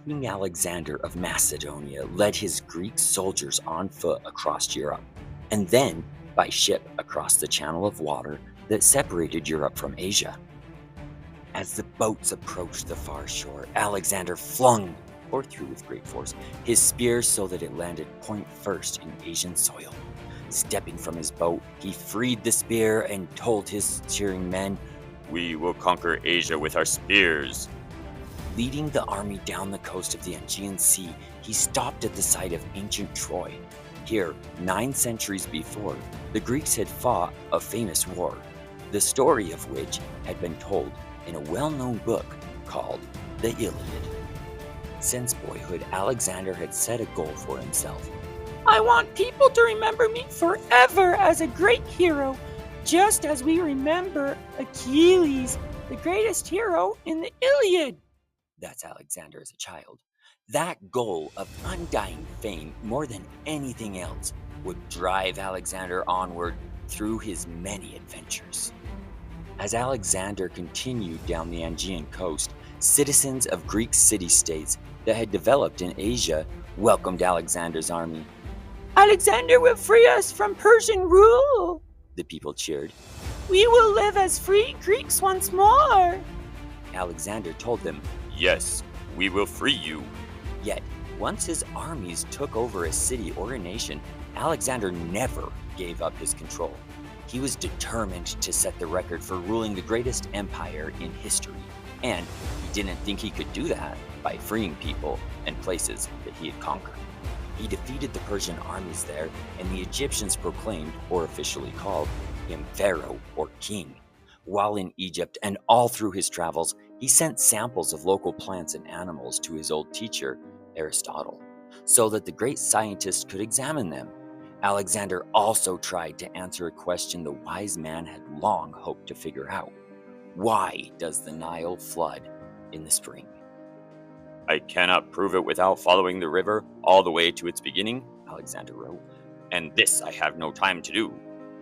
King Alexander of Macedonia led his Greek soldiers on foot across Europe, and then by ship across the channel of water that separated Europe from Asia. As the boats approached the far shore, Alexander flung, or threw with great force, his spear so that it landed point first in Asian soil. Stepping from his boat, he freed the spear and told his cheering men, "We will conquer Asia with our spears." Leading the army down the coast of the Aegean Sea, he stopped at the site of ancient Troy. Here, 9 centuries before, the Greeks had fought a famous war, the story of which had been told in a well-known book called the Iliad. Since boyhood, Alexander had set a goal for himself. I want people to remember me forever as a great hero, just as we remember Achilles, the greatest hero in the Iliad. That's Alexander as a child. That goal of undying fame, more than anything else, would drive Alexander onward through his many adventures. As Alexander continued down the Aegean coast, citizens of Greek city-states that had developed in Asia welcomed Alexander's army. Alexander will free us from Persian rule, the people cheered. We will live as free Greeks once more. Alexander told them, "Yes, we will free you." Yet, once his armies took over a city or a nation, Alexander never gave up his control. He was determined to set the record for ruling the greatest empire in history, and he didn't think he could do that by freeing people and places that he had conquered. He defeated the Persian armies there, and the Egyptians proclaimed, or officially called, him pharaoh or king. While in Egypt and all through his travels, he sent samples of local plants and animals to his old teacher, Aristotle, so that the great scientist could examine them. Alexander also tried to answer a question the wise man had long hoped to figure out. Why does the Nile flood in the spring? "I cannot prove it without following the river all the way to its beginning," Alexander wrote, "and this I have no time to do.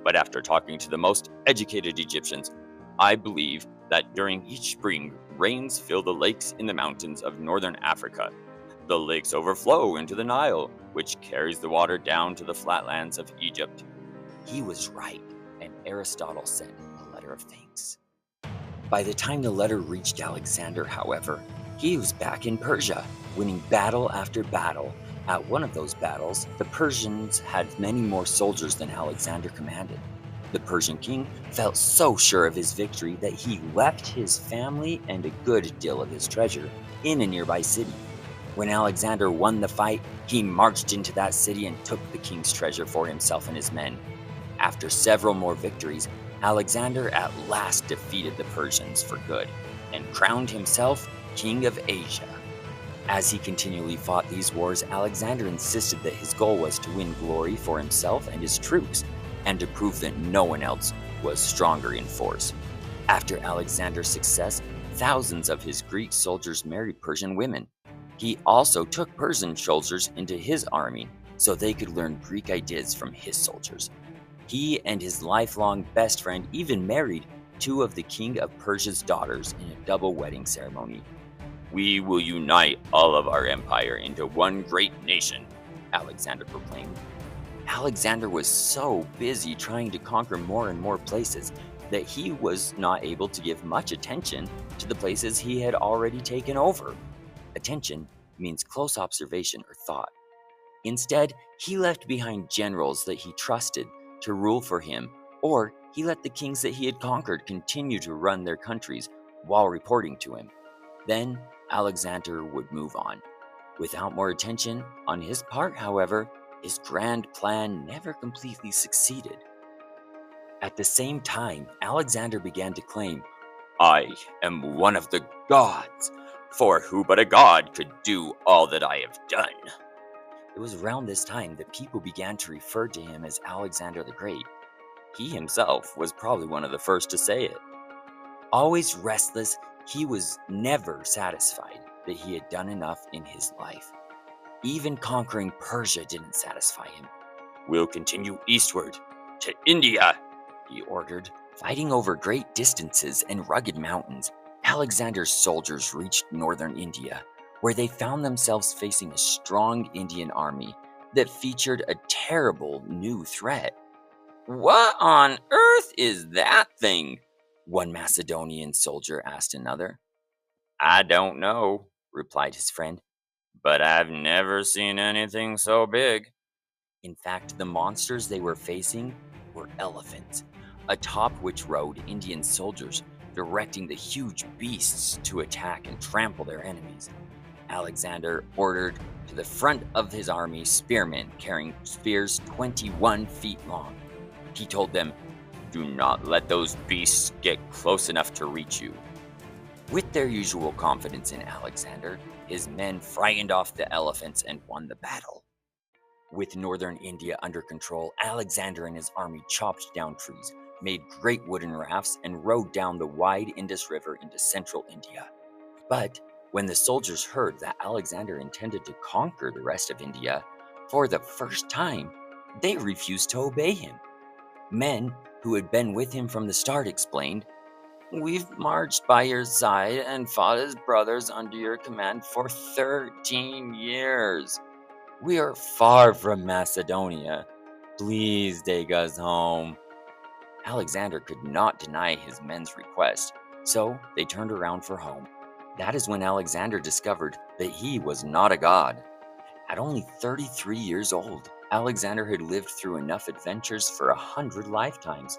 But after talking to the most educated Egyptians, I believe that during each spring, rains fill the lakes in the mountains of northern Africa. The lakes overflow into the Nile, which carries the water down to the flatlands of Egypt." He was right, and Aristotle sent a letter of thanks. By the time the letter reached Alexander, however, he was back in Persia, winning battle after battle. At one of those battles, the Persians had many more soldiers than Alexander commanded. The Persian king felt so sure of his victory that he left his family and a good deal of his treasure in a nearby city. When Alexander won the fight, he marched into that city and took the king's treasure for himself and his men. After several more victories, Alexander at last defeated the Persians for good and crowned himself king of Asia. As he continually fought these wars, Alexander insisted that his goal was to win glory for himself and his troops, and to prove that no one else was stronger in force. After Alexander's success, thousands of his Greek soldiers married Persian women. He also took Persian soldiers into his army so they could learn Greek ideas from his soldiers. He and his lifelong best friend even married 2 of the king of Persia's daughters in a double wedding ceremony. "We will unite all of our empire into one great nation," Alexander proclaimed. Alexander was so busy trying to conquer more and more places that he was not able to give much attention to the places he had already taken over. Attention means close observation or thought. Instead, he left behind generals that he trusted to rule for him, or he let the kings that he had conquered continue to run their countries while reporting to him. Then Alexander would move on. Without more attention on his part, however, his grand plan never completely succeeded. At the same time, Alexander began to claim, "I am one of the gods, for who but a god could do all that I have done?" It was around this time that people began to refer to him as Alexander the Great. He himself was probably one of the first to say it. Always restless, he was never satisfied that he had done enough in his life. Even conquering Persia didn't satisfy him. "We'll continue eastward, to India," he ordered. Fighting over great distances and rugged mountains, Alexander's soldiers reached northern India, where they found themselves facing a strong Indian army that featured a terrible new threat. "What on earth is that thing?" one Macedonian soldier asked another. "I don't know," replied his friend, "but I've never seen anything so big." In fact, the monsters they were facing were elephants, atop which rode Indian soldiers, directing the huge beasts to attack and trample their enemies. Alexander ordered to the front of his army spearmen carrying spears 21 feet long. He told them, "Do not let those beasts get close enough to reach you." With their usual confidence in Alexander, his men frightened off the elephants and won the battle. With northern India under control, Alexander and his army chopped down trees, made great wooden rafts, and rowed down the wide Indus River into central India. But when the soldiers heard that Alexander intended to conquer the rest of India, for the first time, they refused to obey him. Men who had been with him from the start explained, "We've marched by your side and fought as brothers under your command for 13 years. We are far from Macedonia. Please take us home." Alexander could not deny his men's request, so they turned around for home. That is when Alexander discovered that he was not a god. At only 33 years old, Alexander had lived through enough adventures for 100 lifetimes,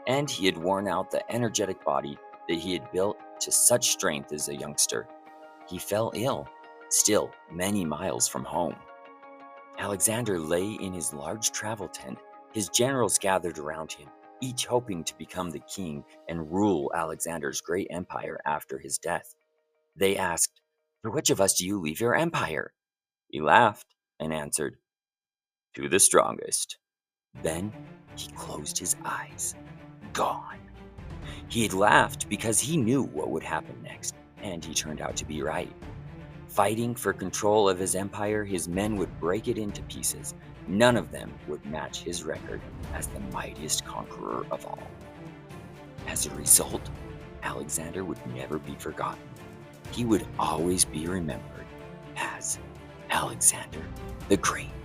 and he had worn out the energetic body that he had built to such strength as a youngster. He fell ill, still many miles from home. Alexander lay in his large travel tent. His generals gathered around him, each hoping to become the king and rule Alexander's great empire after his death. They asked, "To which of us do you leave your empire?" He laughed and answered, "To the strongest." Then he closed his eyes. Gone. He had laughed because he knew what would happen next, and he turned out to be right. Fighting for control of his empire, his men would break it into pieces. None of them would match his record as the mightiest conqueror of all. As a result, Alexander would never be forgotten. He would always be remembered as Alexander the Great.